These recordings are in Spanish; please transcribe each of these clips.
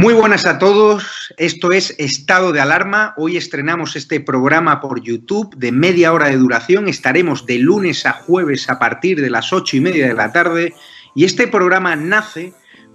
Muy buenas a todos, esto es Estado de Alarma. Hoy estrenamos este programa por YouTube de media hora de duración. Estaremos de lunes a jueves a partir de las 8:30 de la tarde. Y este programa nace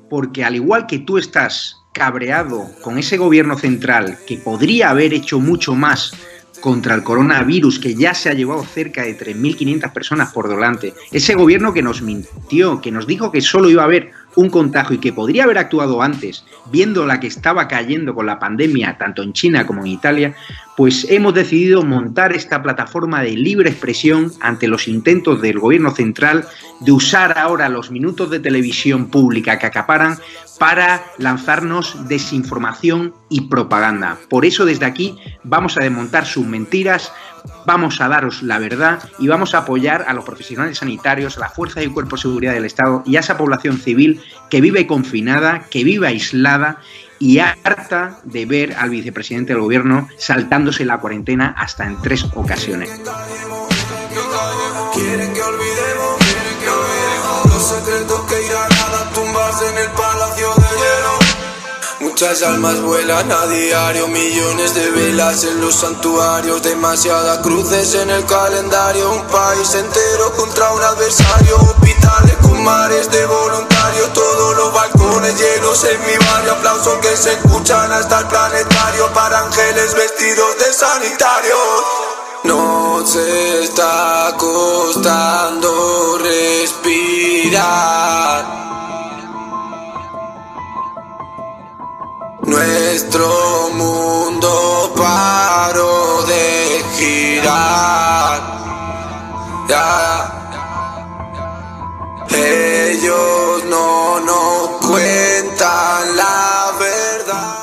porque, al igual que tú estás cabreado con ese gobierno central que podría haber hecho mucho más contra el coronavirus, que ya se ha llevado cerca de 3.500 personas por delante, ese gobierno que nos mintió, que nos dijo que solo iba a haber un contagio y que podría haber actuado antes, viendo la que estaba cayendo con la pandemia tanto en China como en Italia, pues hemos decidido montar esta plataforma de libre expresión ante los intentos del gobierno central de usar ahora los minutos de televisión pública que acaparan para lanzarnos desinformación y propaganda. Por eso desde aquí vamos a desmontar sus mentiras, vamos a daros la verdad y vamos a apoyar a los profesionales sanitarios, a las fuerzas y cuerpos de seguridad del Estado y a esa población civil que vive confinada, que vive aislada y harta de ver al vicepresidente del gobierno saltándose la cuarentena hasta en 3 ocasiones. Quieren que olvidemos los secretos que irán a dar tumbas en el palacio de hielo. Muchas almas vuelan a diario, millones de velas en los santuarios, demasiadas cruces en el calendario, un país entero contra un adversario, hospitales con mares de voluntarios, todos los balcones llenos en mi barrio, aplausos que se escuchan hasta el planetario, para ángeles vestidos de sanitarios. Nos está costando respirar. Nuestro mundo paró de girar. Ellos no nos cuentan la verdad.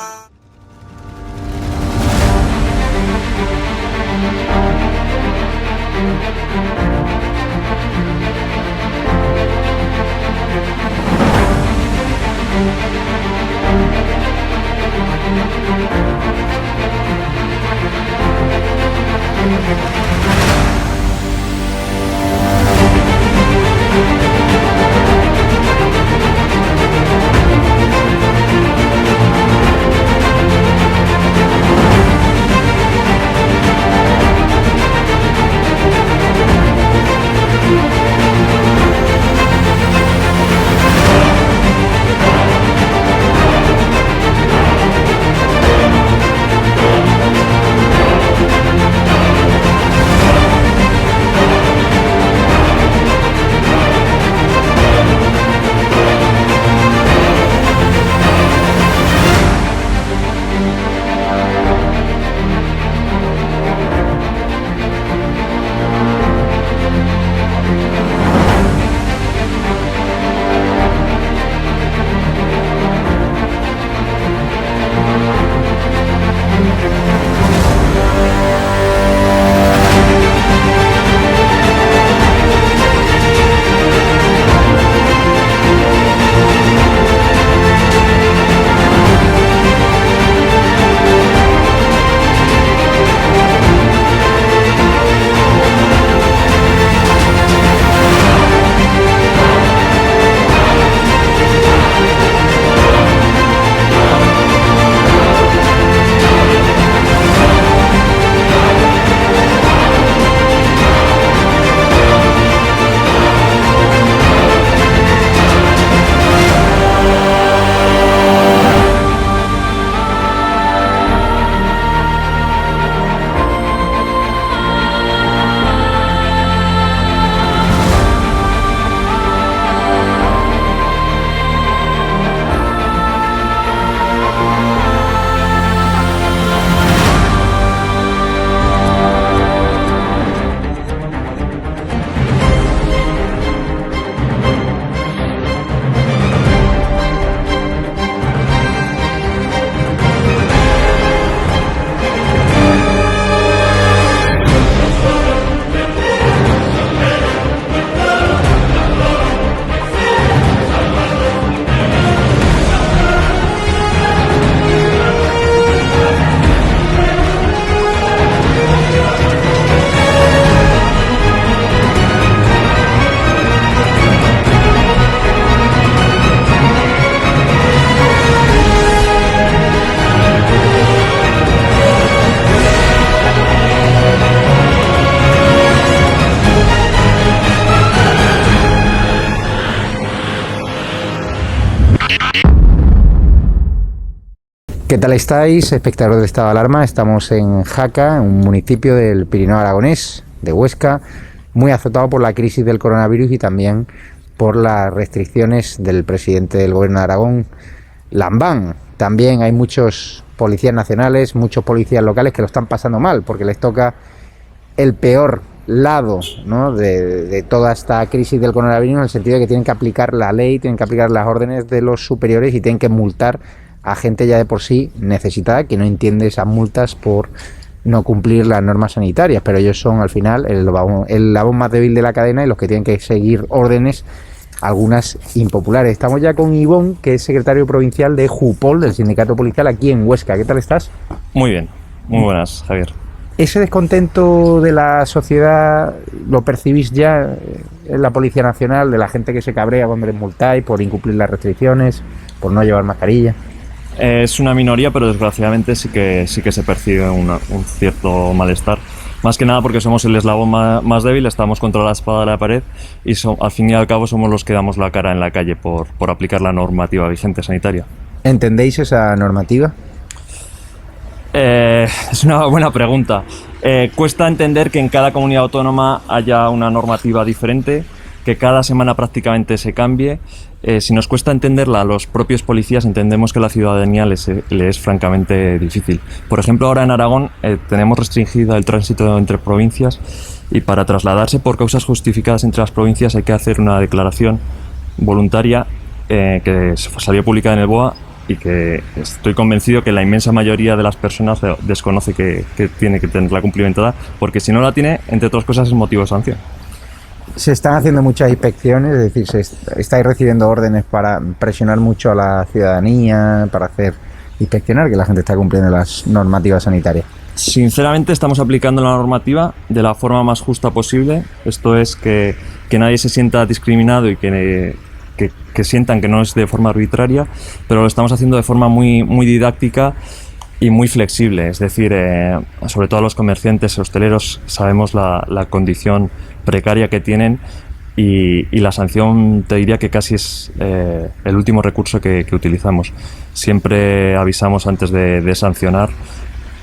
tal estáis, espectadores del estado de alarma? Estamos en Jaca, un municipio del Pirineo aragonés, de Huesca, muy azotado por la crisis del coronavirus y también por las restricciones del presidente del gobierno de Aragón, Lambán. También hay muchos policías nacionales, muchos policías locales que lo están pasando mal porque les toca el peor lado, ¿no?, de toda esta crisis del coronavirus, en el sentido de que tienen que aplicar la ley, tienen que aplicar las órdenes de los superiores y tienen que multar a gente ya de por sí necesitada, que no entiende esas multas por no cumplir las normas sanitarias, pero ellos son al final el eslabón más débil de la cadena y los que tienen que seguir órdenes, algunas impopulares. Estamos ya con Ivón, que es secretario provincial de JUPOL, del sindicato policial aquí en Huesca. ¿Qué tal estás? Muy bien, muy buenas, Javier. ¿Ese descontento de la sociedad lo percibís ya en la Policía Nacional, de la gente que se cabrea cuando les multáis por incumplir las restricciones, por no llevar mascarilla? Es una minoría, pero desgraciadamente sí que se percibe un cierto malestar. Más que nada porque somos el eslabón más débil, estamos contra la espada de la pared y al fin y al cabo somos los que damos la cara en la calle por aplicar la normativa vigente sanitaria. ¿Entendéis esa normativa? Es una buena pregunta. Cuesta entender que en cada comunidad autónoma haya una normativa diferente, que cada semana prácticamente se cambie. Si nos cuesta entenderla a los propios policías, entendemos que a la ciudadanía le es francamente difícil. Por ejemplo, ahora en Aragón tenemos restringido el tránsito entre provincias y para trasladarse por causas justificadas entre las provincias hay que hacer una declaración voluntaria que salió publicada en el BOA y que estoy convencido que la inmensa mayoría de las personas desconoce que tiene que tenerla cumplimentada, porque si no la tiene, entre otras cosas, es motivo de sanción. Se están haciendo muchas inspecciones, es decir, estáis recibiendo órdenes para presionar mucho a la ciudadanía, para hacer inspeccionar que la gente está cumpliendo las normativas sanitarias. Sinceramente estamos aplicando la normativa de la forma más justa posible. Esto es que nadie se sienta discriminado y que sientan que no es de forma arbitraria, pero lo estamos haciendo de forma muy, muy didáctica y muy flexible. Es decir, sobre todo los comerciantes, hosteleros, sabemos la condición precaria que tienen y la sanción, te diría que casi es el último recurso que utilizamos. Siempre avisamos antes de sancionar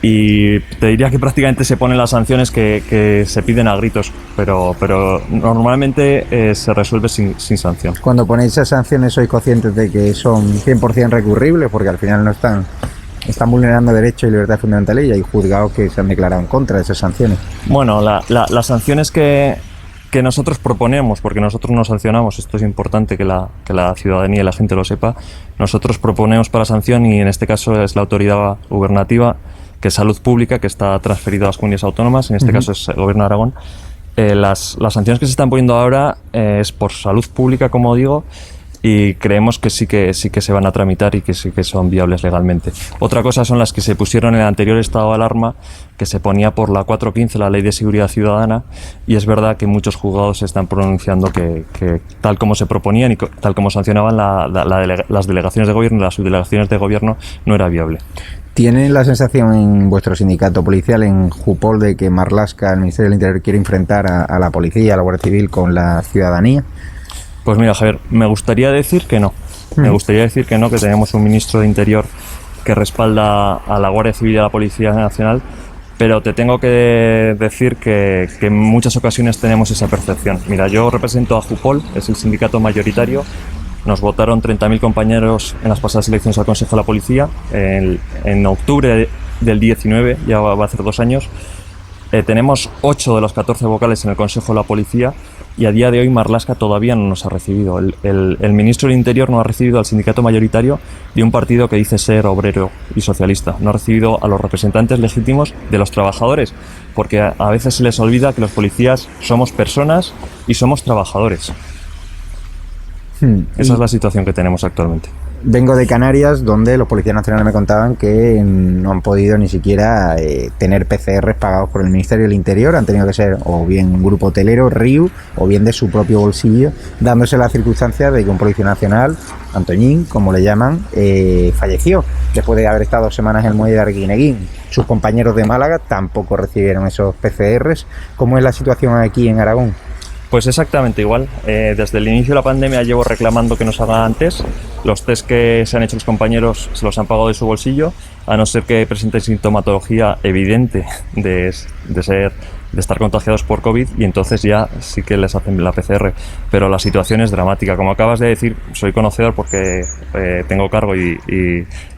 y te diría que prácticamente se ponen las sanciones que se piden a gritos, pero normalmente se resuelve sin sanción. Cuando ponéis esas sanciones, ¿sois conscientes de que son 100% recurribles? Porque al final no están vulnerando derechos y libertades fundamentales y hay juzgados que se han declarado en contra de esas sanciones. Bueno, las sanciones que nosotros proponemos, porque nosotros no sancionamos, esto es importante que la ciudadanía y la gente lo sepa, nosotros proponemos para sanción, y en este caso es la autoridad gubernativa, que es Salud Pública, que está transferida a las comunidades autónomas, en este caso es el Gobierno de Aragón. Las sanciones que se están poniendo ahora es por salud pública, como digo, y creemos que sí que se van a tramitar y que sí que son viables legalmente. Otra cosa son las que se pusieron en el anterior estado de alarma, que se ponía por la 415, la Ley de Seguridad Ciudadana, y es verdad que muchos juzgados se están pronunciando que tal como se proponían y tal como sancionaban las delegaciones de gobierno y las subdelegaciones de gobierno, no era viable. ¿Tienen la sensación en vuestro sindicato policial, en JUPOL, de que Marlaska, el Ministerio del Interior, quiere enfrentar a la policía, a la Guardia Civil con la ciudadanía? Pues mira, Javier, me gustaría decir que no. Me gustaría decir que no, que tenemos un ministro de Interior que respalda a la Guardia Civil y a la Policía Nacional, pero te tengo que decir que en muchas ocasiones tenemos esa percepción. Mira, yo represento a JUPOL, es el sindicato mayoritario. Nos votaron 30.000 compañeros en las pasadas elecciones al Consejo de la Policía. En octubre del 19, ya va a hacer 2 años, tenemos 8 de los 14 vocales en el Consejo de la Policía y a día de hoy Marlaska todavía no nos ha recibido. El ministro del Interior no ha recibido al sindicato mayoritario de un partido que dice ser obrero y socialista. No ha recibido a los representantes legítimos de los trabajadores, porque a veces se les olvida que los policías somos personas y somos trabajadores. Esa es la situación que tenemos actualmente. Vengo de Canarias, donde los policías nacionales me contaban que no han podido ni siquiera tener PCRs pagados por el Ministerio del Interior. Han tenido que ser o bien un grupo hotelero, RIU, o bien de su propio bolsillo, dándose la circunstancia de que un policía nacional, Antoñín, como le llaman, falleció después de haber estado 2 semanas en el muelle de Arguineguín. Sus compañeros de Málaga tampoco recibieron esos PCRs. ¿Cómo es la situación aquí en Aragón? Pues exactamente igual. Desde el inicio de la pandemia llevo reclamando que nos hagan test. Los test que se han hecho los compañeros se los han pagado de su bolsillo, a no ser que presenten sintomatología evidente de estar contagiados por COVID, y entonces ya sí que les hacen la PCR. Pero la situación es dramática. Como acabas de decir, soy conocedor porque tengo cargo y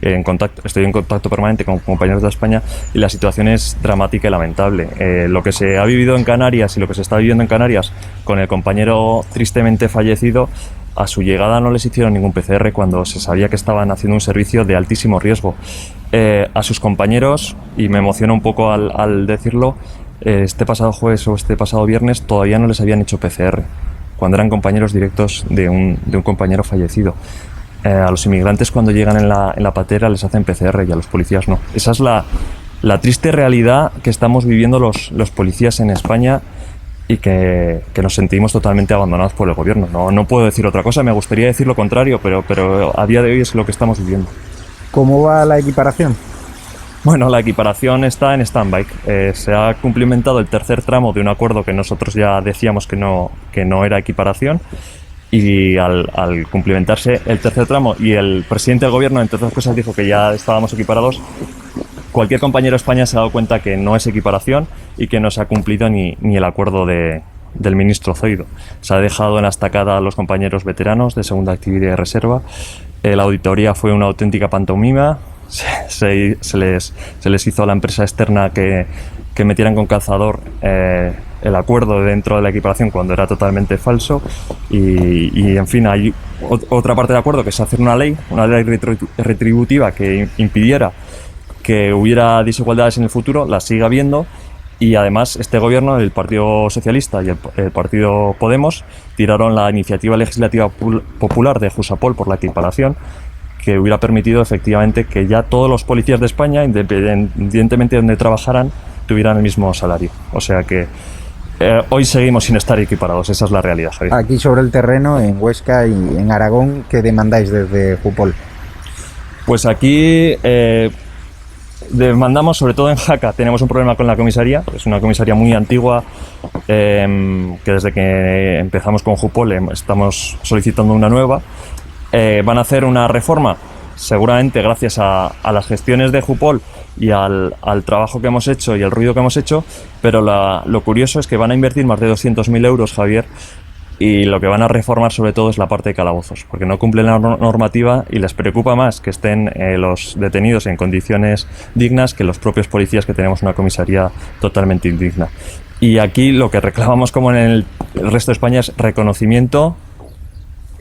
estoy en contacto permanente con compañeros de España, y la situación es dramática y lamentable. Lo que se ha vivido en Canarias y lo que se está viviendo en Canarias con el compañero tristemente fallecido, a su llegada no les hicieron ningún PCR cuando se sabía que estaban haciendo un servicio de altísimo riesgo. A sus compañeros, y me emociona un poco al decirlo, este pasado jueves o este pasado viernes todavía no les habían hecho PCR, cuando eran compañeros directos de un compañero fallecido. A los inmigrantes cuando llegan en la patera les hacen PCR y a los policías no. Esa es la triste realidad que estamos viviendo los policías en España, y que nos sentimos totalmente abandonados por el gobierno. No puedo decir otra cosa, me gustaría decir lo contrario, pero a día de hoy es lo que estamos viviendo. ¿Cómo va la equiparación? Bueno, la equiparación está en stand-by. Se ha cumplimentado el tercer tramo de un acuerdo que nosotros ya decíamos que no era equiparación, y al cumplimentarse el tercer tramo y el presidente del gobierno, entre otras cosas, dijo que ya estábamos equiparados, cualquier compañero de España se ha dado cuenta que no es equiparación y que no se ha cumplido ni el acuerdo del ministro Zoido. Se ha dejado en la estacada a los compañeros veteranos de segunda actividad de reserva. La auditoría fue una auténtica pantomima. Se les hizo a la empresa externa que metieran con calzador el acuerdo dentro de la equiparación cuando era totalmente falso, y en fin, hay otra parte del acuerdo, que es hacer una ley retributiva que impidiera que hubiera desigualdades en el futuro. Las sigue habiendo, y además este gobierno, el Partido Socialista y el Partido Podemos, tiraron la iniciativa legislativa popular de Jusapol por la equiparación, que hubiera permitido efectivamente que ya todos los policías de España, independientemente de donde trabajaran, tuvieran el mismo salario. O sea que hoy seguimos sin estar equiparados, esa es la realidad, Javier. Aquí sobre el terreno, en Huesca y en Aragón, ¿qué demandáis desde Jusapol? Pues aquí demandamos, sobre todo en Jaca, tenemos un problema con la comisaría. Es una comisaría muy antigua, que desde que empezamos con Jusapol estamos solicitando una nueva. Van a hacer una reforma, seguramente gracias a las gestiones de Jusapol y al trabajo que hemos hecho y el ruido que hemos hecho, pero lo curioso es que van a invertir más de 200.000 euros, Javier, y lo que van a reformar sobre todo es la parte de calabozos, porque no cumplen la normativa y les preocupa más que estén los detenidos en condiciones dignas que los propios policías, que tenemos una comisaría totalmente indigna. Y aquí lo que reclamamos, como en el resto de España, es reconocimiento.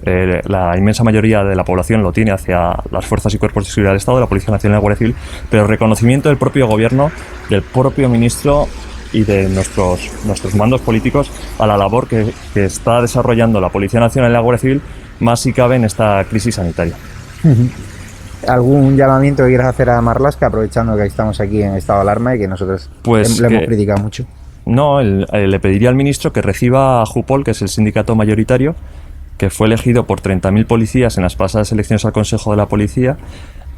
La inmensa mayoría de la población lo tiene hacia las fuerzas y cuerpos de seguridad del Estado, de la Policía Nacional y la Guardia Civil, pero reconocimiento del propio gobierno, del propio ministro y de nuestros mandos políticos a la labor que está desarrollando la Policía Nacional y la Guardia Civil, más si cabe en esta crisis sanitaria. ¿Algún llamamiento que quieras hacer a Marlaska, aprovechando que estamos aquí en estado de alarma y que nosotros le hemos criticado mucho? No, le pediría al ministro que reciba a Jusapol, que es el sindicato mayoritario, que fue elegido por 30.000 policías en las pasadas elecciones al Consejo de la Policía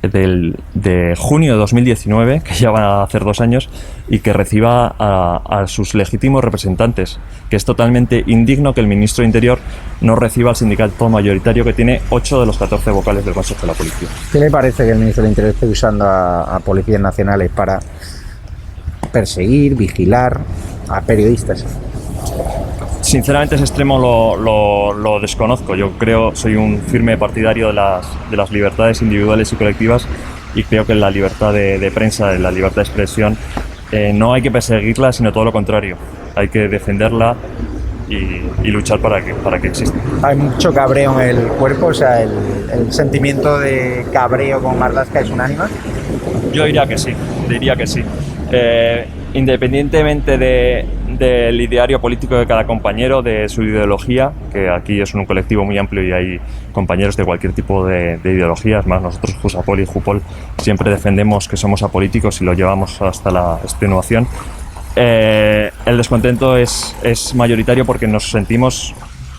de junio de 2019, que ya van a hacer 2 años, y que reciba a sus legítimos representantes, que es totalmente indigno que el ministro de Interior no reciba al sindicato mayoritario, que tiene 8 de los 14 vocales del Consejo de la Policía. ¿Qué le parece que el ministro de Interior esté usando a policías nacionales para perseguir, vigilar a periodistas? Sinceramente, ese extremo lo desconozco. Yo soy un firme partidario de las libertades individuales y colectivas, y creo que la libertad de prensa, la libertad de expresión, no hay que perseguirla, sino todo lo contrario. Hay que defenderla y luchar para que exista. Hay mucho cabreo en el cuerpo, o sea, el sentimiento de cabreo con Marlaska es unánime. Yo diría que sí. Independientemente del ideario político de cada compañero, de su ideología, que aquí es un colectivo muy amplio y hay compañeros de cualquier tipo de ideología. Es más, nosotros, Jusapol y Jusapol, siempre defendemos que somos apolíticos y lo llevamos hasta la extenuación. El descontento es mayoritario porque nos sentimos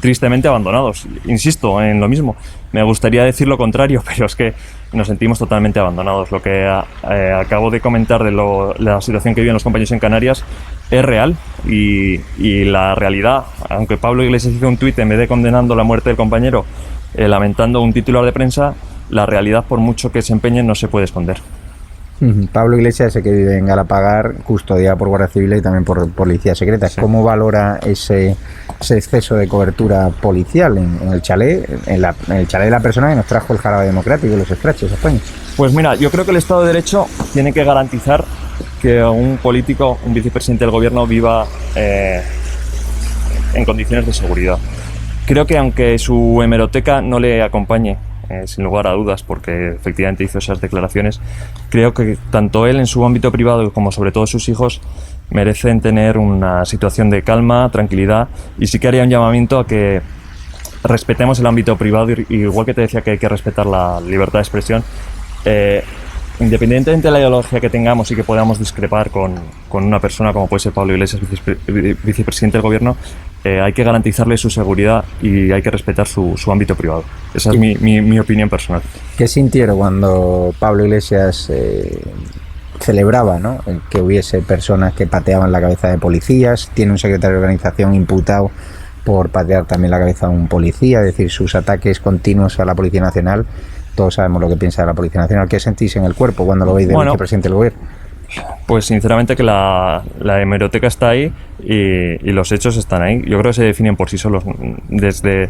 tristemente abandonados. Insisto en lo mismo, me gustaría decir lo contrario, pero es que nos sentimos totalmente abandonados. Lo que acabo de comentar de la situación que viven los compañeros en Canarias es real, y la realidad, aunque Pablo Iglesias hizo un tuit en vez de condenando la muerte del compañero, lamentando un titular de prensa, la realidad, por mucho que se empeñen, no se puede esconder. Pablo Iglesias, ese que vive en Galapagar, custodiado por Guardia Civil y también por policías secretas. Sí. ¿Cómo valora ese exceso de cobertura policial en el chalet, en el chalet de la persona que nos trajo el jarabe democrático y los scratches a España? Pues mira, yo creo que el Estado de Derecho tiene que garantizar que un político, un vicepresidente del gobierno, viva en condiciones de seguridad. Creo que aunque su hemeroteca no le acompañe, sin lugar a dudas, porque efectivamente hizo esas declaraciones, creo que tanto él en su ámbito privado como sobre todo sus hijos merecen tener una situación de calma, tranquilidad, y sí que haría un llamamiento a que respetemos el ámbito privado, igual que te decía que hay que respetar la libertad de expresión. Independientemente de la ideología que tengamos y que podamos discrepar con una persona como puede ser Pablo Iglesias, vicepresidente del gobierno, hay que garantizarle su seguridad y hay que respetar su ámbito privado. Esa es mi opinión personal. ¿Qué sintieron cuando Pablo Iglesias celebraba, ¿no?, que hubiese personas que pateaban la cabeza de policías? Tiene un secretario de organización imputado por patear también la cabeza de un policía, es decir, sus ataques continuos a la Policía Nacional. Todos sabemos lo que piensa de la Policía Nacional. ¿Qué sentís en el cuerpo cuando lo veis del vicepresidente del gobierno? Pues sinceramente que la hemeroteca está ahí y los hechos están ahí. Yo creo que se definen por sí solos. Desde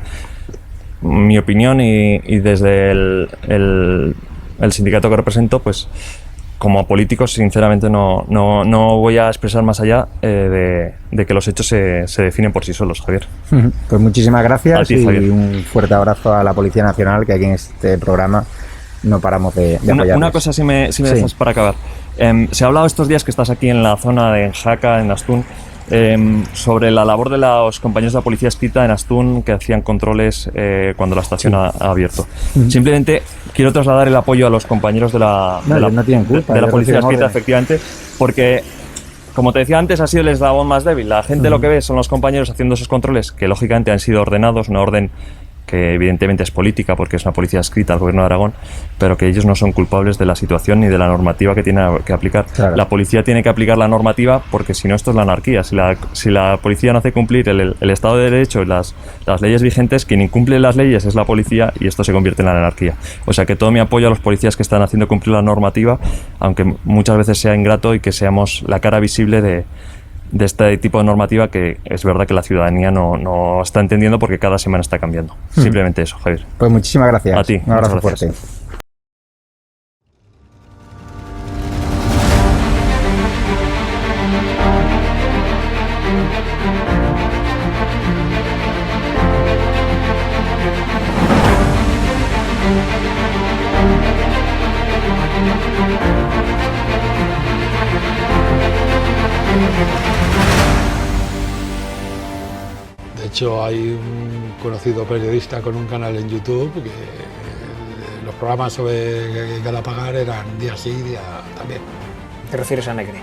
mi opinión y desde el sindicato que represento, pues como políticos sinceramente no voy a expresar más allá de que los hechos se definen por sí solos, Javier. Pues muchísimas gracias ti, Javier. Y un fuerte abrazo a la Policía Nacional, que aquí en este programa no paramos de apoyarles. Una cosa, si me dejas para acabar. Se ha hablado estos días que estás aquí en la zona de Jaca, en Astún, sobre la labor de los compañeros de la policía escrita en Astún, que hacían controles cuando la estación ha abierto. Simplemente quiero trasladar el apoyo a los compañeros de la policía escrita, efectivamente, porque, como te decía antes, ha sido el eslabón más débil. La gente lo que ve son los compañeros haciendo esos controles, que lógicamente han sido ordenados, una orden que evidentemente es política porque es una policía adscrita al gobierno de Aragón, pero que ellos no son culpables de la situación ni de la normativa que tiene que aplicar. Claro. La policía tiene que aplicar la normativa, porque si no, esto es la anarquía. Si la policía no hace cumplir el Estado de Derecho y las leyes vigentes, quien incumple las leyes es la policía, y esto se convierte en la anarquía. O sea que todo mi apoyo a los policías que están haciendo cumplir la normativa, aunque muchas veces sea ingrato y que seamos la cara visible de este tipo de normativa que es verdad que la ciudadanía no está entendiendo, porque cada semana está cambiando. Simplemente eso, Javier. Pues muchísimas gracias. A ti. Un abrazo fuerte. De hecho, hay un conocido periodista con un canal en YouTube que los programas sobre Galapagar eran día sí, día también. ¿Te refieres a Negri?